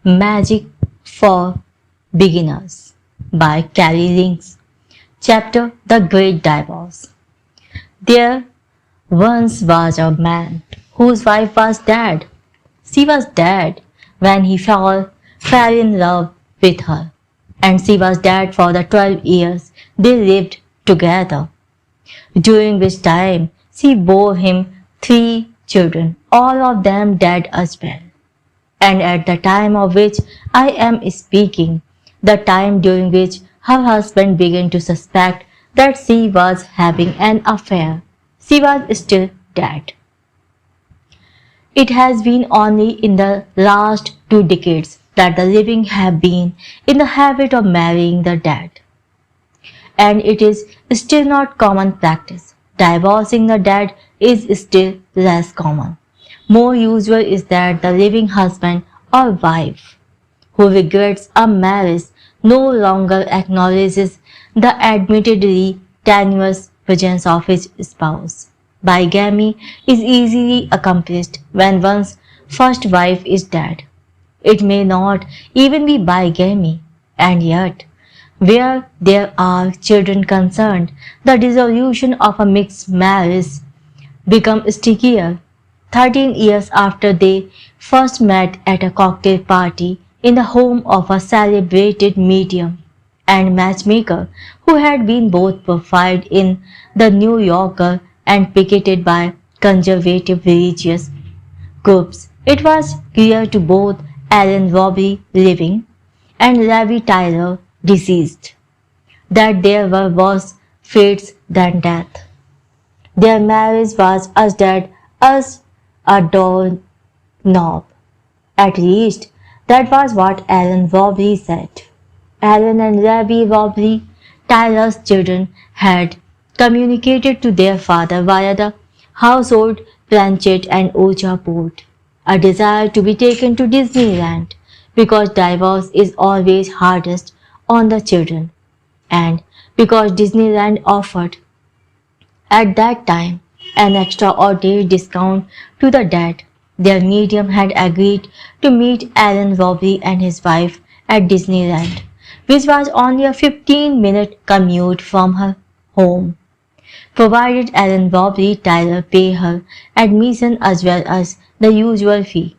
Magic for Beginners by Carrie Links. Chapter The Great Divorce. There once was a man whose wife was dead. She was dead when he fell in love with her, and she was dead for the 12 years they lived together, during which time she bore him 3 children, all of them dead as well. And at the time of which I am speaking, the time during which her husband began to suspect that she was having an affair, she was still dead. It has been only in the last 2 decades that the living have been in the habit of marrying the dead. And it is still not common practice. Divorcing the dead is still less common. More usual is that the living husband or wife who regrets a marriage no longer acknowledges the admittedly tenuous presence of his spouse. Bigamy is easily accomplished when one's first wife is dead. It may not even be bigamy, and yet, where there are children concerned, the dissolution of a mixed marriage becomes stickier. 13 years after they first met at a cocktail party in the home of a celebrated medium and matchmaker who had been both profiled in the New Yorker and picketed by conservative religious groups, it was clear to both Alan Robbie living and Levi Tyler deceased that there were worse fates than death. Their marriage was as dead as a doorknob. At least, that was what Alan Robbie said. Alan and Levi Robbie, Tyler's children, had communicated to their father via the household planchette and Ouija board a desire to be taken to Disneyland because divorce is always hardest on the children, and because Disneyland offered at that time an extraordinary discount to the dead. Their medium had agreed to meet Alan Robbie and his wife at Disneyland, which was only a 15-minute commute from her home, provided Alan Robbie Tyler pay her admission as well as the usual fee.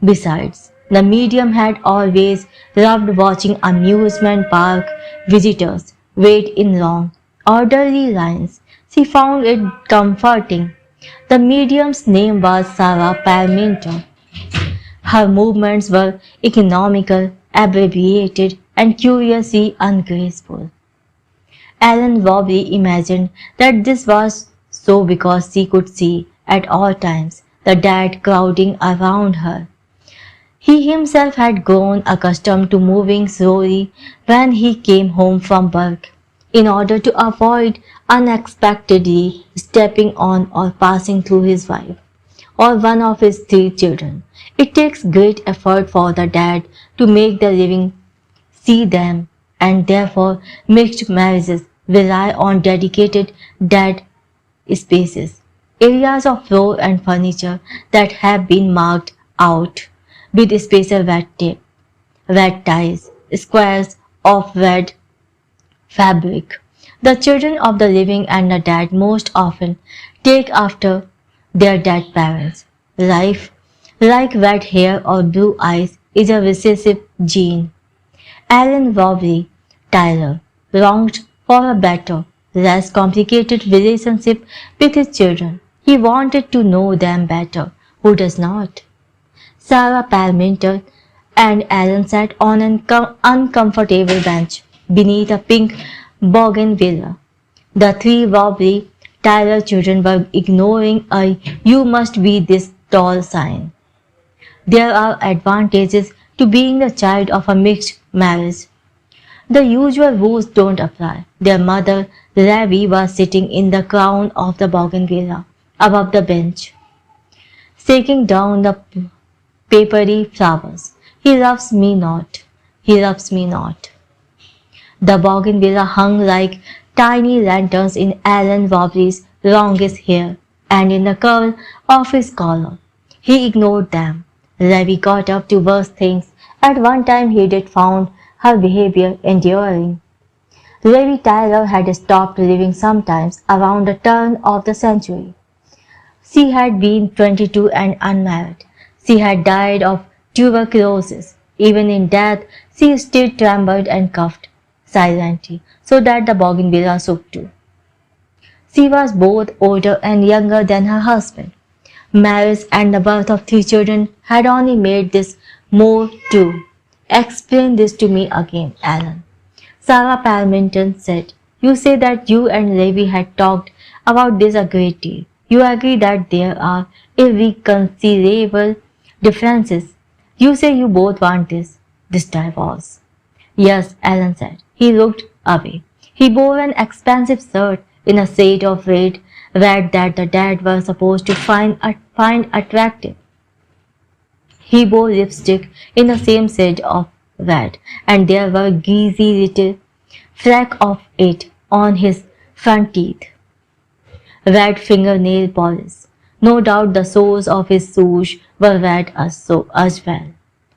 Besides, the medium had always loved watching amusement park visitors wait in long, orderly lines. She found it comforting. The medium's name was Sarah Parmenter. Her movements were economical, abbreviated, and curiously ungraceful. Alan Robbie imagined that this was so because she could see at all times the dead crowding around her. He himself had grown accustomed to moving slowly when he came home from work, in order to avoid unexpectedly stepping on or passing through his wife or one of his 3 children. It takes great effort for the dead to make the living see them, and therefore mixed marriages rely on dedicated dead spaces, areas of floor and furniture that have been marked out with special red tape, red ties, squares of red fabric. The children of the living and the dead most often take after their dead parents. Life, like red hair or blue eyes, is a recessive gene. Alan Robbie Tyler longed for a better, less complicated relationship with his children. He wanted to know them better. Who does not? Sarah Parmenter and Alan sat on an uncomfortable bench beneath a pink bougainvillea. The 3 Robbie Tyler children were ignoring a "you must be this tall" sign. There are advantages to being the child of a mixed marriage. The usual rules don't apply. Their mother, Levi, was sitting in the crown of the bougainvillea above the bench, shaking down the papery flowers. He loves me not. He loves me not. The bougainvillea hung like tiny lanterns in Alan Robbie's longest hair and in the curl of his collar. He ignored them. Levi got up to worse things At one time he did found her behavior enduring. Levi Tyler had stopped living sometimes around the turn of the century. She had been 22 and unmarried. She had died of tuberculosis. Even in death, she still trembled and coughed silently, so that the bougainvillea shook too. She was both older and younger than her husband. Marriage and the birth of 3 children had only made this more true. Explain this to me again, Alan. Sarah Palmerton said, you say that you and Levi had talked about this a great deal. You agree that there are irreconcilable differences. You say you both want this divorce. Yes, Alan said. He looked away. He wore an expensive shirt in a shade of red that the dad was supposed to find attractive. He wore lipstick in the same shade of red, and there were greasy little flakes of it on his front teeth. Red fingernail polish. No doubt the soles of his shoes were red as well.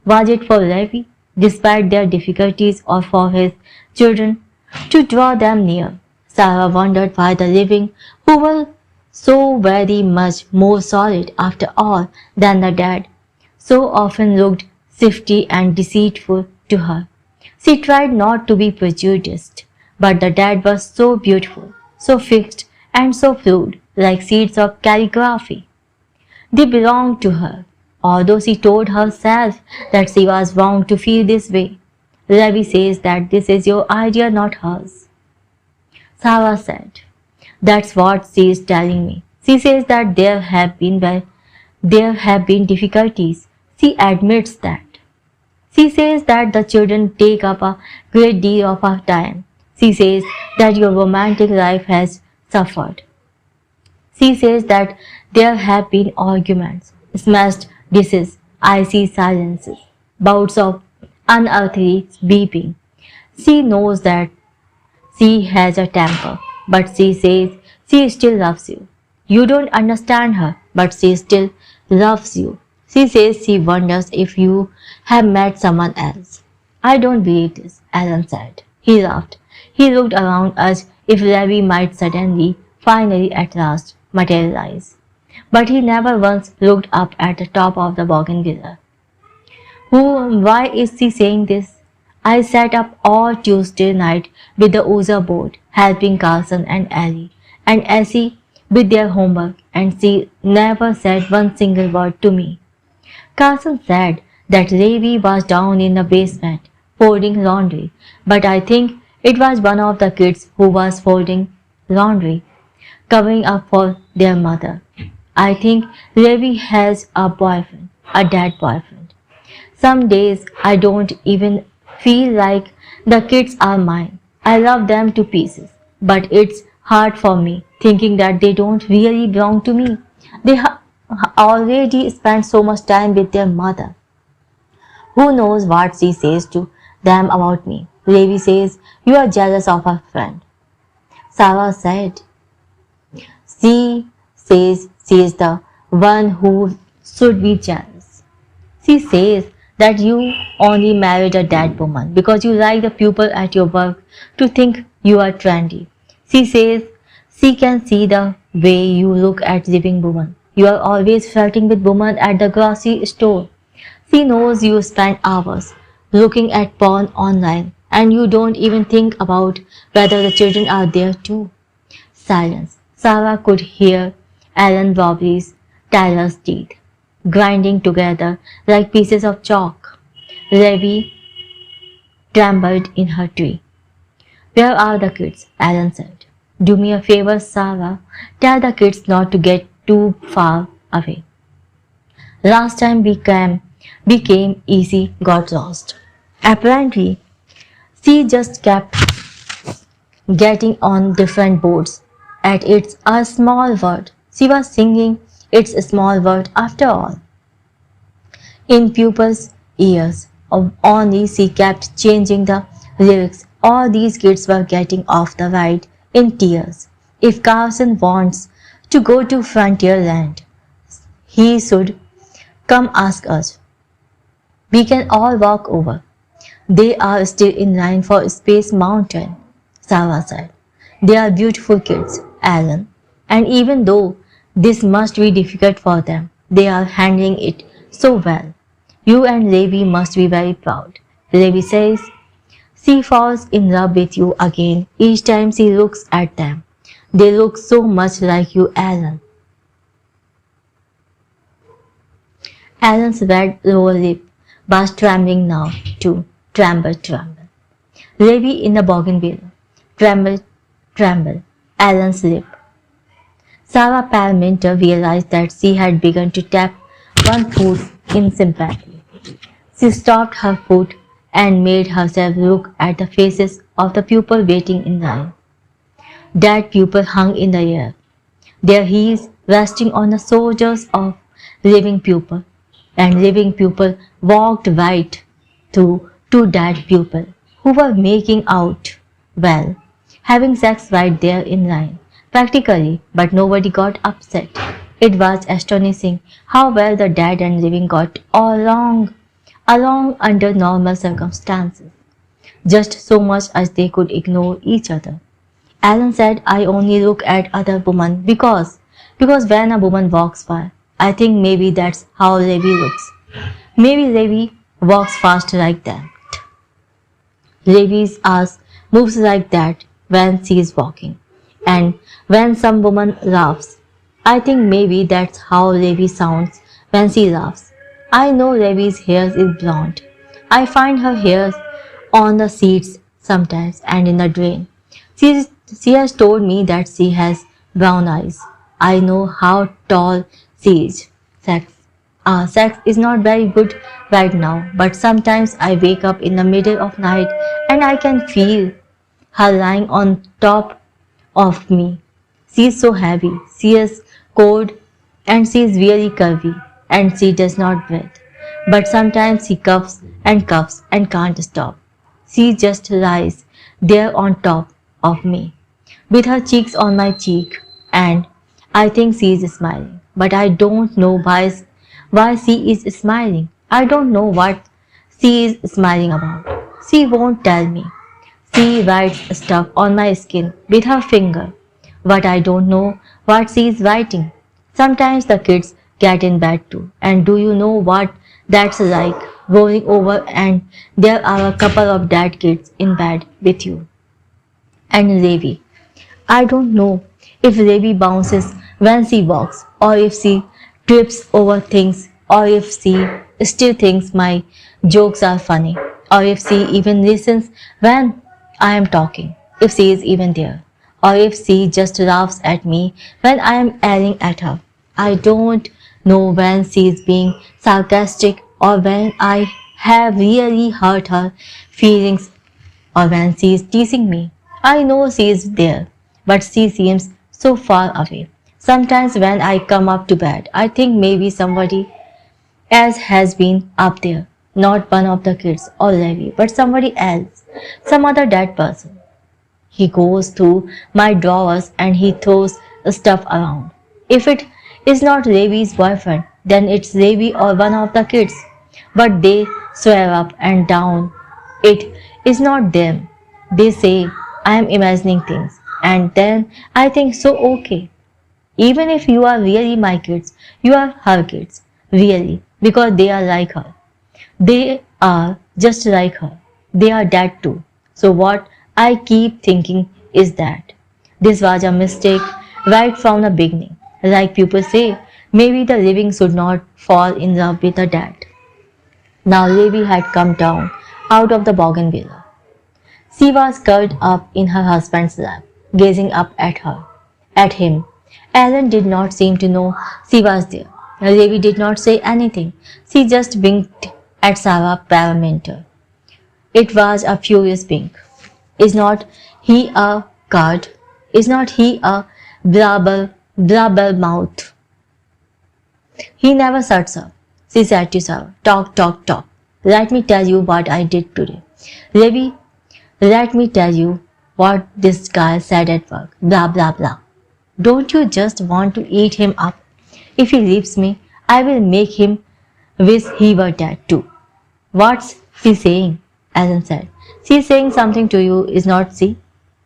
Was it for Levi, despite their difficulties, or for his children, to draw them near? Sarah wondered why the living, who were so very much more solid after all than the dead, so often looked shifty and deceitful to her. She tried not to be prejudiced, but the dead was so beautiful, so fixed, and so fluid, like seeds of calligraphy. They belonged to her, although she told herself that she was wrong to feel this way. Levi says that this is your idea, not hers. Sarah said, that's what she is telling me. She says that there have been difficulties. She admits that. She says that the children take up a great deal of her time. She says that your romantic life has suffered. She says that there have been arguments, smashed dishes, icy silences, bouts of unearthly beeping. She knows that she has a temper, but she says she still loves you. You don't understand her, but she still loves you. She says she wonders if you have met someone else. I don't believe this, Alan said. He laughed. He looked around as if Levi might suddenly, finally at last, materialize. But he never once looked up at the top of the bougainvillea. Why is she saying this? I sat up all Tuesday night with the Uza board, helping Carson and Essie with their homework, and she never said one single word to me. Carson said that Levi was down in the basement, folding laundry, but I think it was one of the kids who was folding laundry, covering up for their mother. I think Levi has a boyfriend, a dead boyfriend. Some days I don't even feel like the kids are mine. I love them to pieces, but it's hard for me thinking that they don't really belong to me. They already spent so much time with their mother. Who knows what she says to them about me? Levi says, you are jealous of her friend. Sarah said, she says she is the one who should be jealous. She says that you only married a dead woman because you like the people at your work to think you are trendy. She says she can see the way you look at living women. You are always flirting with women at the grocery store. She knows you spend hours looking at porn online and you don't even think about whether the children are there too. Silence. Sarah could hear Alan Robley's Tyler's teeth grinding together like pieces of chalk. Levi trembled in her tree. Where are the kids? Alan said. Do me a favor, Sarah. Tell the kids not to get too far away. Last time we came easy, got lost. Apparently, she just kept getting on different boats. At It's a Small World. She was singing It's a Small World after all. In pupils' ears, only she kept changing the lyrics. All these kids were getting off the ride in tears. If Carson wants to go to Frontierland, he should come ask us. We can all walk over. They are still in line for Space Mountain, Sarah said. They are beautiful kids, Alan. And even though this must be difficult for them, they are handling it so well. You and Levi must be very proud. Levi says, she falls in love with you again each time she looks at them. They look so much like you, Alan. Alan's red lower lip was trembling now, too. Tremble, tremble. Levi in the bougainville. Tremble, tremble. Alan's lip. Sarah Parmenter realized that she had begun to tap one foot in sympathy. She stopped her foot and made herself look at the faces of the people waiting in line. That pupil hung in the air, their heels resting on the shoulders of living pupil, and living pupil walked right through to that pupil, who were making out, well, having sex right there in line, practically, but nobody got upset. It was astonishing how well the dead and living got along under normal circumstances, just so much as they could ignore each other. Alan said, I only look at other women because when a woman walks by, I think maybe that's how Levi looks. Maybe Levi walks fast like that. Levi's ass moves like that when she is walking. And when some woman laughs, I think maybe that's how Levi sounds when she laughs. I know Levi's hair is blonde. I find her hair on the seats sometimes and in the drain. She has told me that she has brown eyes. I know how tall she is. Sex is not very good right now, but sometimes I wake up in the middle of night and I can feel her lying on top of me. She is so heavy, she is cold, and she is really curvy, and she does not breathe. But sometimes she cuffs and can't stop. She just lies there on top of me, with her cheeks on my cheek, and I think she is smiling. But I don't know why she is smiling. I don't know what she is smiling about. She won't tell me. She writes stuff on my skin with her finger, but I don't know what she is writing. Sometimes the kids get in bed too, and do you know what that's like? Rolling over and there are a couple of dead kids in bed with you. And Levi. I don't know if Levi bounces when she walks, or if she trips over things, or if she still thinks my jokes are funny, or if she even listens when I am talking, if she is even there, or if she just laughs at me when I am yelling at her. I don't know when she is being sarcastic or when I have really hurt her feelings or when she is teasing me. I know she is there, but she seems so far away. Sometimes when I come up to bed, I think maybe somebody else has been up there. Not one of the kids or Levi, but somebody else, some other dead person. He goes through my drawers and he throws stuff around. If it is not Levi's boyfriend, then it's Levi or one of the kids. But they swear up and down it is not them. They say I am imagining things, and then I think so okay. Even if you are really my kids, you are her kids, really, because they are like her. They are just like her. They are dead too. So what I keep thinking is that this was a mistake right from the beginning. Like people say, maybe the living should not fall in love with the dead. Now Levi had come down out of the bougainville. She was curled up in her husband's lap, gazing up at him. Alan did not seem to know she was there. Levi did not say anything. She just winked at Sarah Parmenter. It was a furious wink. Is not he a card? Is not he a blabbermouth? He never shuts up. She said to Sarah, talk, talk, talk. Let me tell you what I did today. Levi, let me tell you what this guy said at work. Blah, blah, blah. Don't you just want to eat him up? If he leaves me, I will make him wish he were dead too. What's she saying? Alan said. She's saying something to you, is not she?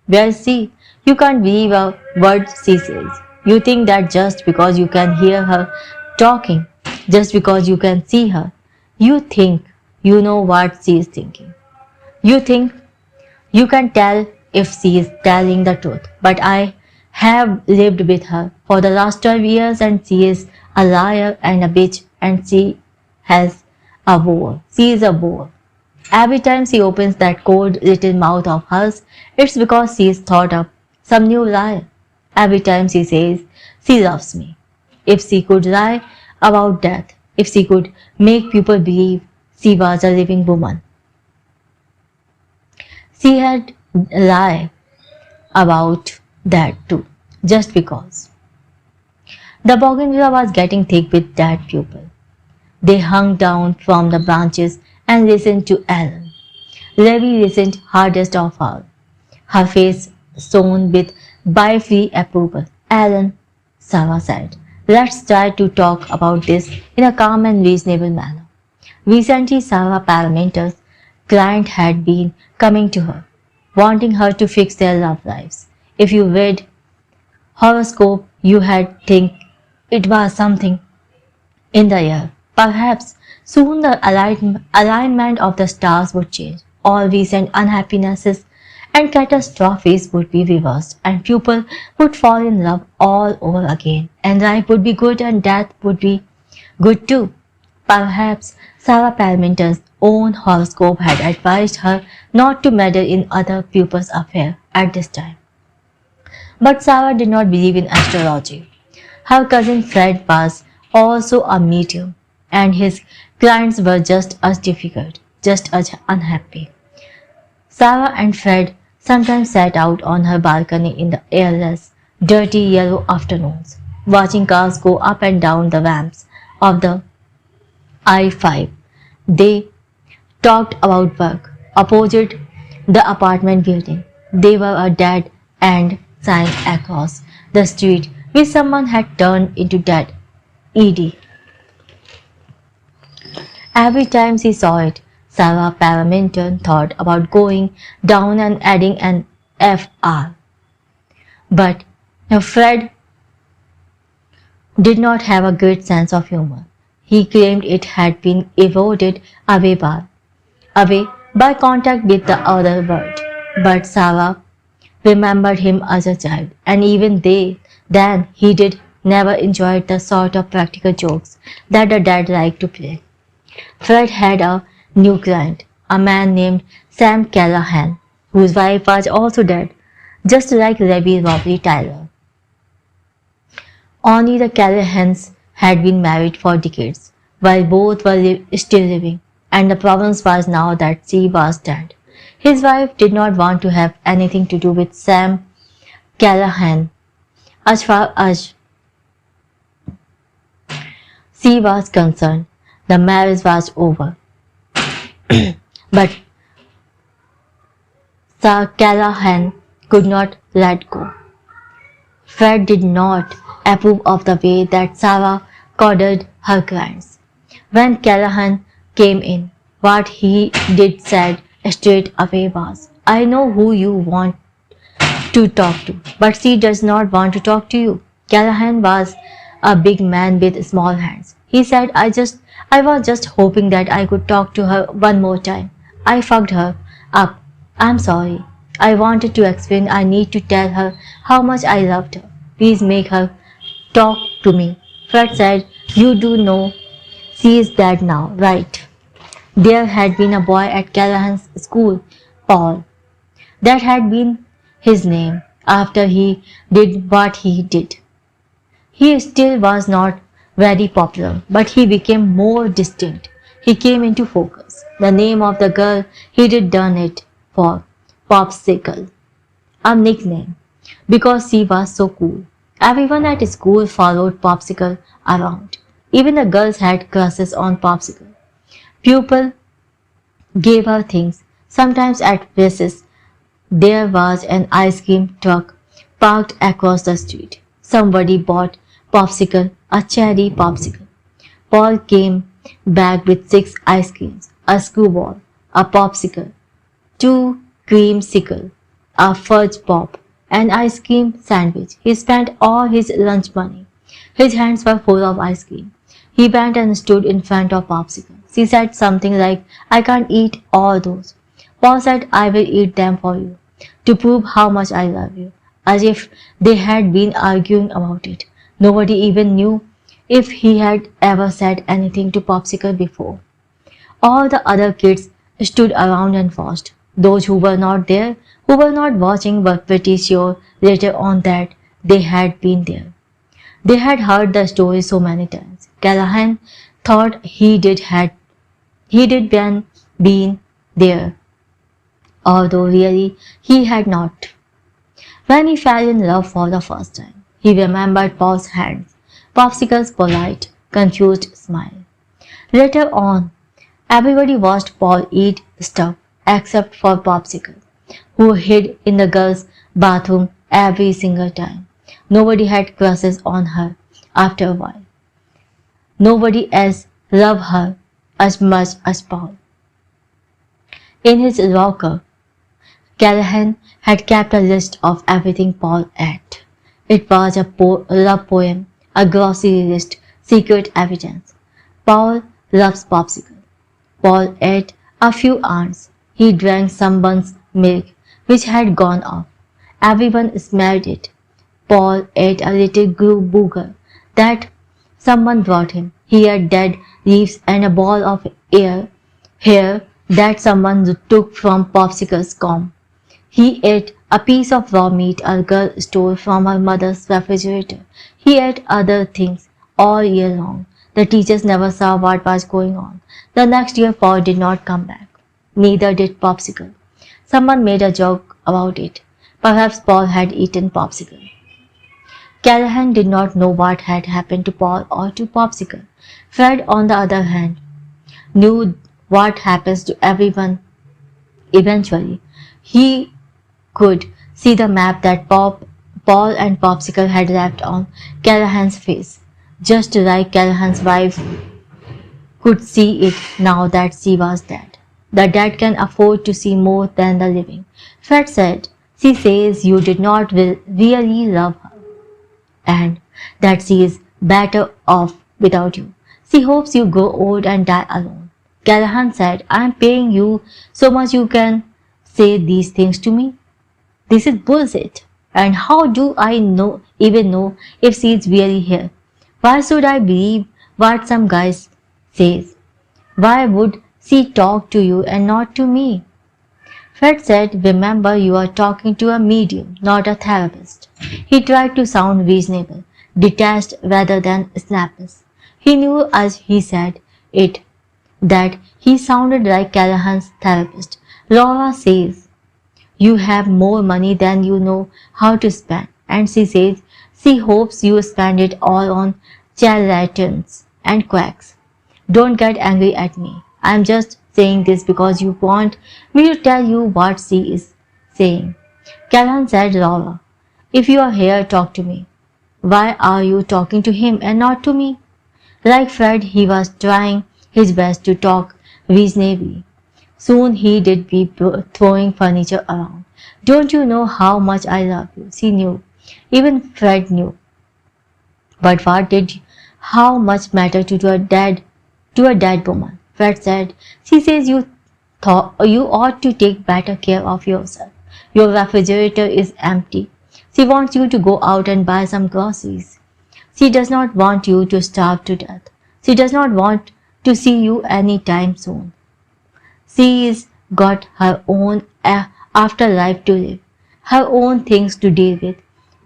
Where's she? You can't believe a word she says. You think that just because you can hear her talking, just because you can see her, you think you know what she is thinking. You think you can tell if she is telling the truth. But I have lived with her for the last 12 years and she is a liar and a bitch and she has a bore. She is a bore. Every time she opens that cold little mouth of hers, it's because she is thought up some new lie. Every time she says she loves me. If she could lie about death, if she could make people believe she was a living woman, she had lie about that too, just because. The bougainvillea was getting thick with dead people. They hung down from the branches and listened to Ellen. Levy listened hardest of all, her face shone with by-free approval. Ellen, Sarah said, let's try to talk about this in a calm and reasonable manner. Recently, Sarah Parmenter's client had been coming to her, wanting her to fix their love lives. If you read horoscope, you had think it was something in the air. Perhaps soon the alignment of the stars would change. All recent unhappinesses and catastrophes would be reversed, and people would fall in love all over again, and life would be good and death would be good too. Perhaps Sarah Parmenter's own horoscope had advised her not to meddle in other people's affairs at this time. But Sarah did not believe in astrology. Her cousin Fred was also a medium, and his clients were just as difficult, just as unhappy. Sarah and Fred sometimes sat out on her balcony in the airless, dirty yellow afternoons, watching cars go up and down the ramps of the I-5. They talked about work. Opposite the apartment building, they were a dead end sign across the street which someone had turned into dead ED. Every time she saw it, Sarah Parmenter thought about going down and adding an FR. But Fred did not have a great sense of humor. He claimed it had been eroded away by contact with the other world. But Sarah remembered him as a child, and even then he did never enjoy the sort of practical jokes that the dad liked to play. Fred had a new client, a man named Sam Callahan, whose wife was also dead, just like Rebby Robbie Tyler. Only the Callahans had been married for decades, while both were still living, and the problem was now that she was dead. His wife did not want to have anything to do with Sam Callahan. As far as she was concerned, the marriage was over. But Sir Callahan could not let go. Fred did not approve of the way that Sarah coddled her clients. When Callahan came in, what he did said straight away was, I know who you want to talk to, but she does not want to talk to you. Callahan was a big man with small hands. He said, I was just hoping that I could talk to her one more time. I fucked her up. I'm sorry. I wanted to explain. I need to tell her how much I loved her. Please make her talk to me. Fred said, you do know she is dead now, right? There had been a boy at Callahan's school, Paul. That had been his name after he did what he did. He still was not very popular, but he became more distinct. He came into focus. The name of the girl he did done it for, Popsicle, a nickname, because she was so cool. Everyone at school followed Popsicle around. Even the girls had crushes on Popsicle. People gave her things. Sometimes at recess, there was an ice cream truck parked across the street. Somebody bought Popsicle, a cherry popsicle. Paul came back with 6 ice creams. a screwball, a popsicle, two creamsicle, a fudge pop, an ice cream sandwich. He spent all his lunch money. His hands were full of ice cream. He bent and stood in front of Popsicle. She said something like, I can't eat all those. Paul said, I will eat them for you, to prove how much I love you, as if they had been arguing about it. Nobody even knew if he had ever said anything to Popsicle before. All the other kids stood around and watched. Those who were not there, who were not watching, were pretty sure later on that they had been there. They had heard the story so many times. Callahan thought he did been there, although really he had not. When he fell in love for the first time, he remembered Paul's hands, Popsicle's polite, confused smile. Later on, everybody watched Paul eat stuff except for Popsicle, who hid in the girls' bathroom every single time. Nobody had crushes on her after a while. Nobody else loved her as much as Paul. In his locker, Callahan had kept a list of everything Paul ate. It was a love poem, a grocery list, secret evidence. Paul loves Popsicle. Paul ate a few ants. He drank someone's milk, which had gone off. Everyone smelled it. Paul ate a little glue booger that someone brought him. He ate dead leaves and a ball of hair that someone took from Popsicle's comb. He ate a piece of raw meat a girl stole from her mother's refrigerator. He ate other things all year long. The teachers never saw what was going on. The next year Paul did not come back. Neither did Popsicle. Someone made a joke about it. Perhaps Paul had eaten Popsicle. Callahan did not know what had happened to Paul or to Popsicle. Fred, on the other hand, knew what happens to everyone eventually. He could see the map that Paul and Popsicle had left on Callahan's face, just like Callahan's wife could see it now that she was dead. The dead can afford to see more than the living. Fred said, she says you did not really love her, and that she is better off without you. She hopes you grow old and die alone. Callahan said, I am paying you so much you can say these things to me. This is bullshit. And how do I even know if she is really here? Why should I believe what some guy says? Why would she talk to you and not to me? Fred said, remember you are talking to a medium, not a therapist. He tried to sound reasonable, detached rather than snappy. He knew as he said it that he sounded like Callahan's therapist. Laura says, you have more money than you know how to spend, and she says she hopes you spend it all on charlatans and quacks. Don't get angry at me. I am just saying this because you want me to tell you what she is saying. Callahan said, Laura, if you are here, talk to me. Why are you talking to him and not to me? Like Fred, he was trying his best to talk reasonably. Soon he did be throwing furniture around. Don't you know how much I love you? She knew. Even Fred knew. But what did how much matter to a dead woman? Fred said, she says you ought to take better care of yourself. Your refrigerator is empty. She wants you to go out and buy some groceries. She does not want you to starve to death. She does not want to see you any time soon. She's got her own afterlife to live, her own things to deal with.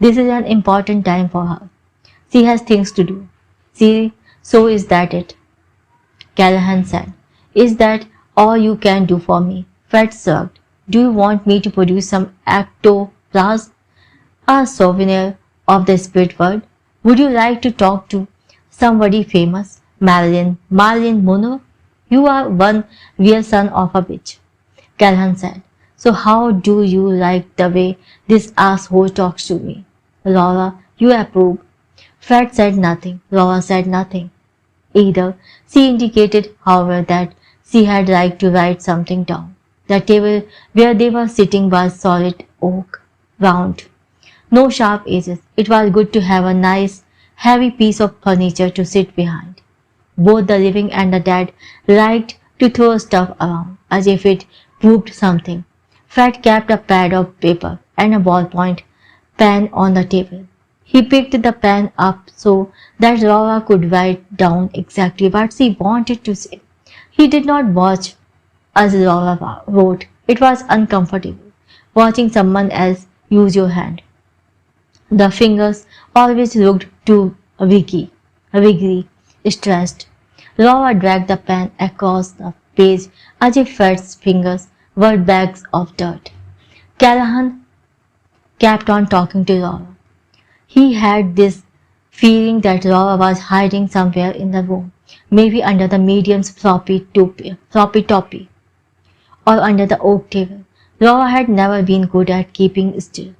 This is an important time for her. She has things to do. So is that it? Callahan said. Is that all you can do for me? Fred shrugged. Do you want me to produce some ectoplasm? A souvenir of the spirit world? Would you like to talk to somebody famous? Marilyn Monroe? You are one real son of a bitch. Callahan said. So how do you like the way this asshole talks to me? Laura, you approve. Fred said nothing. Laura said nothing either. She indicated, however, that She had liked to write something down. The table where they were sitting was solid oak, round, no sharp edges. It was good to have a nice, heavy piece of furniture to sit behind. Both the living and the dead liked to throw stuff around, as if it proved something. Fred kept a pad of paper and a ballpoint pen on the table. He picked the pen up so that Laura could write down exactly what she wanted to say. He did not watch as Laura wrote. It was uncomfortable, watching someone else use your hand. The fingers always looked too wiggly, stressed. Laura dragged the pen across the page as if Fred's fingers were bags of dirt. Callahan kept on talking to Laura. He had this feeling that Laura was hiding somewhere in the room, maybe under the medium's floppy toppy, or under the oak table. Laura had never been good at keeping still.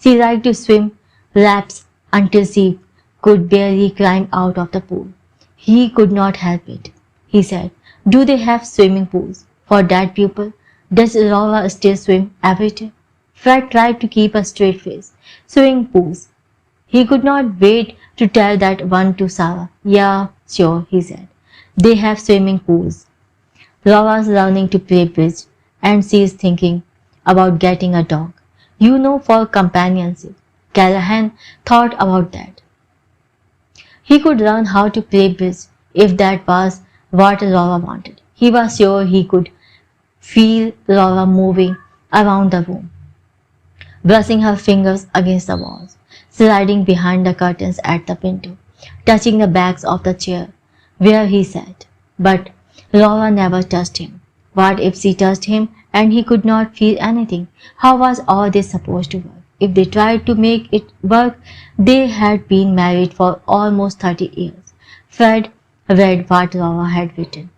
She liked to swim laps until she could barely climb out of the pool. He could not help it. He said, "Do they have swimming pools for dead people? Does Laura still swim every day?" Fred tried to keep a straight face. Swimming pools. He could not wait to tell that one to Sarah. "Yeah, sure," he said. "They have swimming pools. Laura's learning to play bridge, and she is thinking about getting a dog. You know, for companionship." Callahan thought about that. He could learn how to play bridge if that was what Laura wanted. He was sure he could feel Laura moving around the room, brushing her fingers against the walls, sliding behind the curtains at the window, touching the backs of the chair where he sat. But Laura never touched him. What if she touched him and he could not feel anything? How was all this supposed to work? If they tried to make it work, they had been married for almost 30 years. Fred read what Laura had written.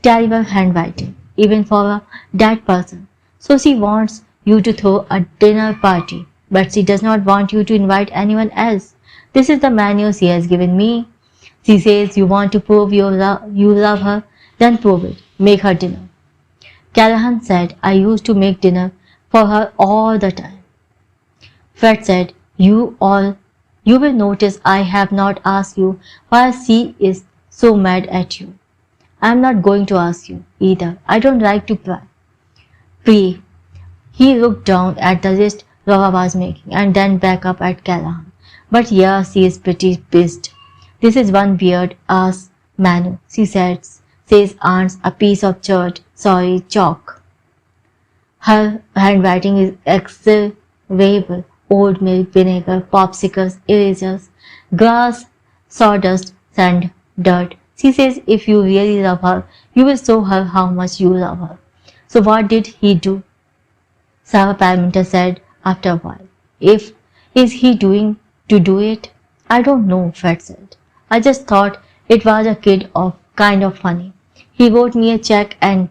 Terrible handwriting, even for a dead person. "So she wants you to throw a dinner party, but she does not want you to invite anyone else. This is the menu she has given me. She says you want to prove you love her, then prove it. Make her dinner." Callahan said, "I used to make dinner for her all the time." Fred said, You will notice I have not asked you why she is so mad at you. I am not going to ask you either. I don't like to pray." He looked down at the list Laura was making and then back up at Callahan. "But yeah, she is pretty pissed. This is one weird ass menu," she says Aunt's a piece of chalk. Her handwriting is execrable. Old milk, vinegar, popsicles, erasers, grass, sawdust, sand, dirt. She says if you really love her, you will show her how much you love her. So what did he do? Sarah Parmenter said after a while. Is he doing to do it? I don't know, Fred said. I just thought it was a kid of kind of funny. He wrote me a check and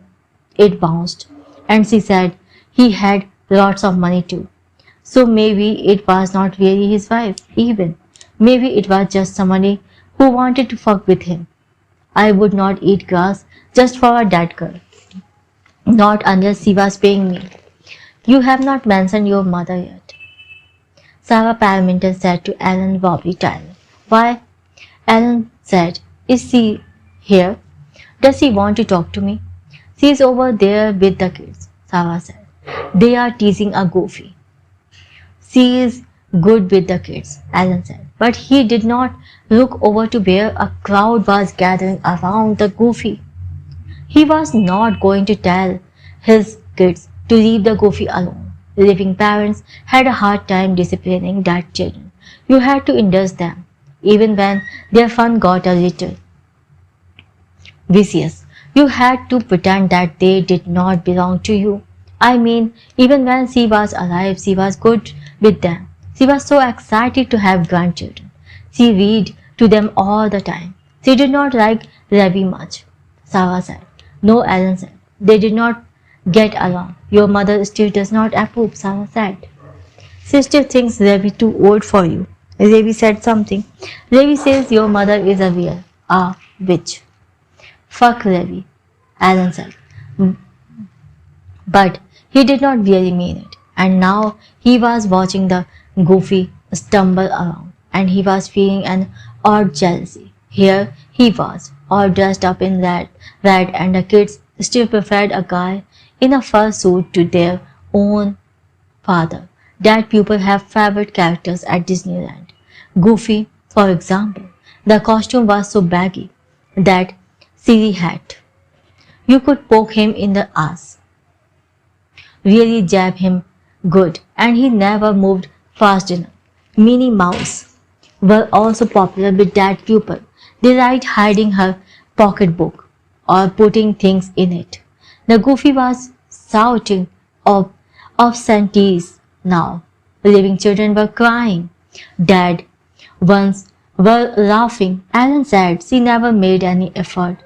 it bounced. And she said he had lots of money too. So maybe it was not really his wife, even. Maybe it was just somebody who wanted to fuck with him. I would not eat grass just for a dead girl. Not unless she was paying me. You have not mentioned your mother yet, Sarah Parmenter said to Ellen Bobby Tyler. Why? Ellen said, Is she here? Does she want to talk to me? She is over there with the kids, Sarah said. They are teasing a goofy. She is good with the kids, Ellen said. But he did not look over to where a crowd was gathering around the goofy. He was not going to tell his kids to leave the goofy alone. Living parents had a hard time disciplining their children. You had to indulge them, even when their fun got a little vicious. You had to pretend that they did not belong to you. I mean, even when she was alive, she was good with them. She was so excited to have grandchildren. She read to them all the time. She did not like Ravi much, Sarah said. No, Ellen said. They did not get along. Your mother still does not approve, Sarah said. She still thinks Ravi too old for you. Ravi said something. Ravi says your mother is a witch. Fuck Ravi. Alan said. But he did not really mean it. And now he was watching the goofy stumble around, and he was feeling an odd jealousy. Here he was, all dressed up in red, and the kids still preferred a guy in a fur suit to their own father. That people have favorite characters at Disneyland. Goofy, for example. The costume was so baggy. That silly hat. You could poke him in the ass. Really jab him good, and he never moved fast enough. Minnie Mouse were also popular with that pupil. They liked hiding her pocketbook or putting things in it. The Goofy was shouting of obscenities now. Living children were crying. Dead ones were laughing. Alan said she never made any effort.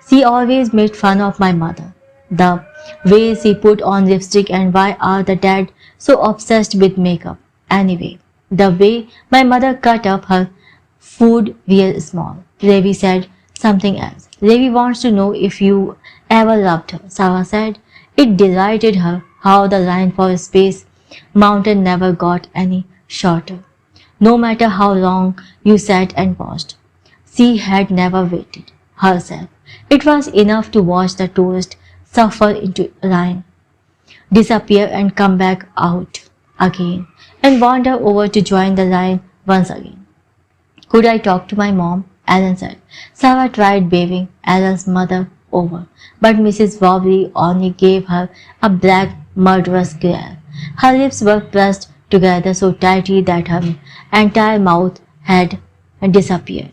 She always made fun of my mother. The way she put on lipstick, and why are the dead so obsessed with makeup? Anyway, the way my mother cut up her food real small. Levi said something else. Levi wants to know if you ever loved her, Sarah said. It delighted her how the line for Space Mountain never got any shorter. No matter how long you sat and watched, she had never waited herself. It was enough to watch the tourist suffer into line, disappear and come back out again, and wander over to join the line once again. Could I talk to my mom? Alan said. Sarah tried waving Alan's mother over, but Mrs. Wobbly only gave her a black, murderous glare. Her lips were pressed together so tightly that her entire mouth had disappeared.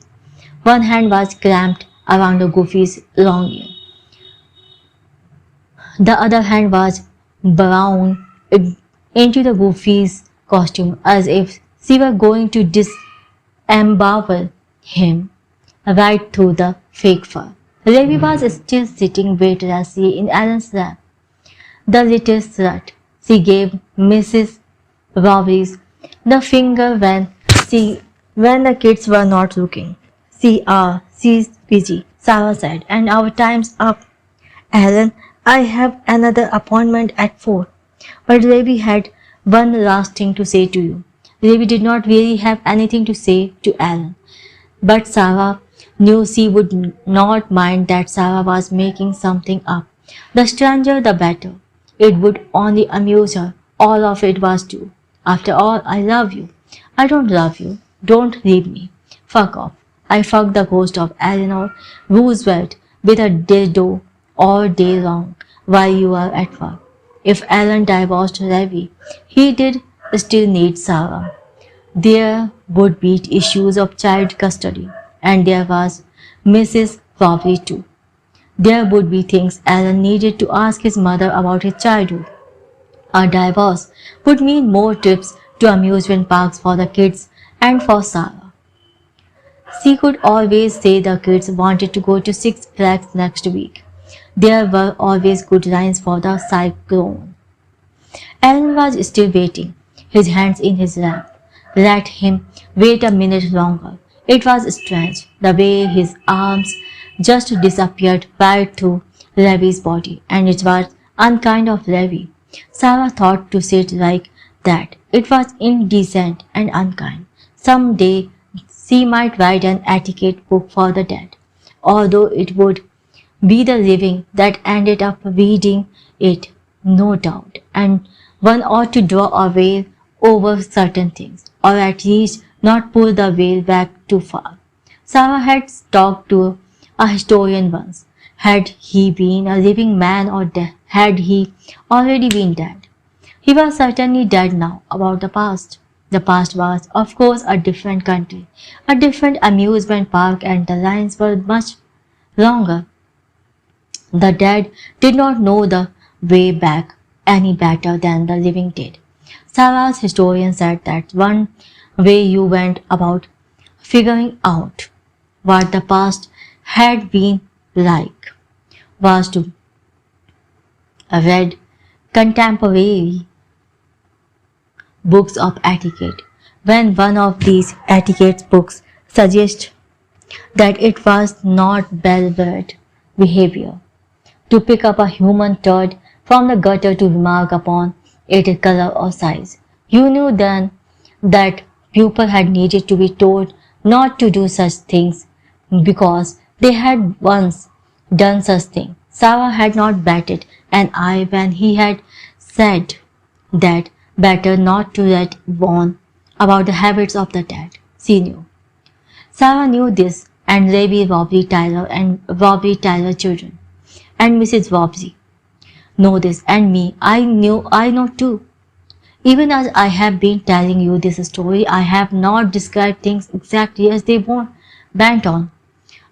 One hand was clamped around the Goofy's long ear. The other hand was bound into the Goofy's costume as if she were going to disembowel him right through the fake fur. Levi was still sitting weightlessly in Alan's lap. The little slut. She gave Mrs. Robbins the finger when the kids were not looking. She's busy, Sarah said, and our time's up. Alan, I have another appointment at 4. But Levi had one last thing to say to you. Levi did not really have anything to say to Alan, but Sarah knew she would not mind that Sarah was making something up. The stranger the better. It would only amuse her. All of it was true. After all, I love you. I don't love you. Don't leave me. Fuck off. I fucked the ghost of Eleanor Roosevelt with a dildo all day long while you were at work. If Alan divorced Levi, he did still need Sarah. There would be issues of child custody, and there was Mrs. Robbie too. There would be things Alan needed to ask his mother about his childhood. A divorce would mean more trips to amusement parks for the kids and for Sarah. She could always say the kids wanted to go to Six Flags next week. There were always good lines for the cyclone. Alan was still waiting, his hands in his lap. Let him wait a minute longer. It was strange, the way his arms just disappeared right through Levi's body, and it was unkind of Levi. Sarah thought to say it like that. It was indecent and unkind. Some day she might write an etiquette book for the dead, although it would be the living that ended up reading it, no doubt, and one ought to draw a veil over certain things, or at least not pull the veil back too far. Sarah had talked to a historian once. Had he been a living man, or had he already been dead? He was certainly dead now. About the past. The past was, of course, a different country, a different amusement park, and the lines were much longer. The dead did not know the way back any better than the living did. Sarah's historian said that one way you went about figuring out what the past had been like was to read contemporary books of etiquette. When one of these etiquette books suggests that it was not well-bred behavior to pick up a human turd from the gutter to remark upon its color or size. You knew then that people had needed to be told not to do such things because they had once done such things. Sarah had not batted an eye when he had said that better not to let warn about the habits of the dead. She knew. Sarah knew this, and Ravi Robbie Tyler and Robbie Tyler children, and Mrs. Robbie know this, and me, I know too. Even as I have been telling you this story, I have not described things exactly as they went on.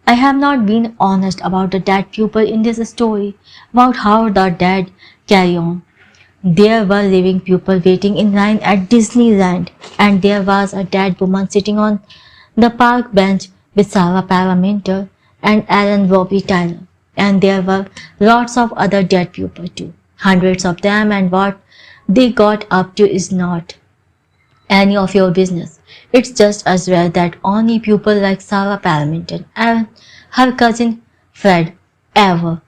I have not been honest about the dead people in this story, about how the dead carry on. There were living people waiting in line at Disneyland, and there was a dead woman sitting on the park bench with Sarah Paraminter and Alan Robbie Tyler. And there were lots of other dead people too, hundreds of them, and what they got up to is not any of your business. It's just as well that only people like Sarah Paraminter and her cousin Fred ever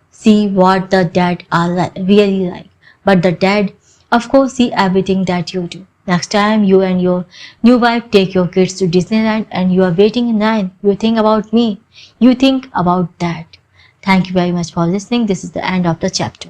see what the dead are really like. But the dead, of course, see everything that you do. Next time you and your new wife take your kids to Disneyland and you are waiting in line, you think about me. You think about that. Thank you very much for listening. This is the end of the chapter.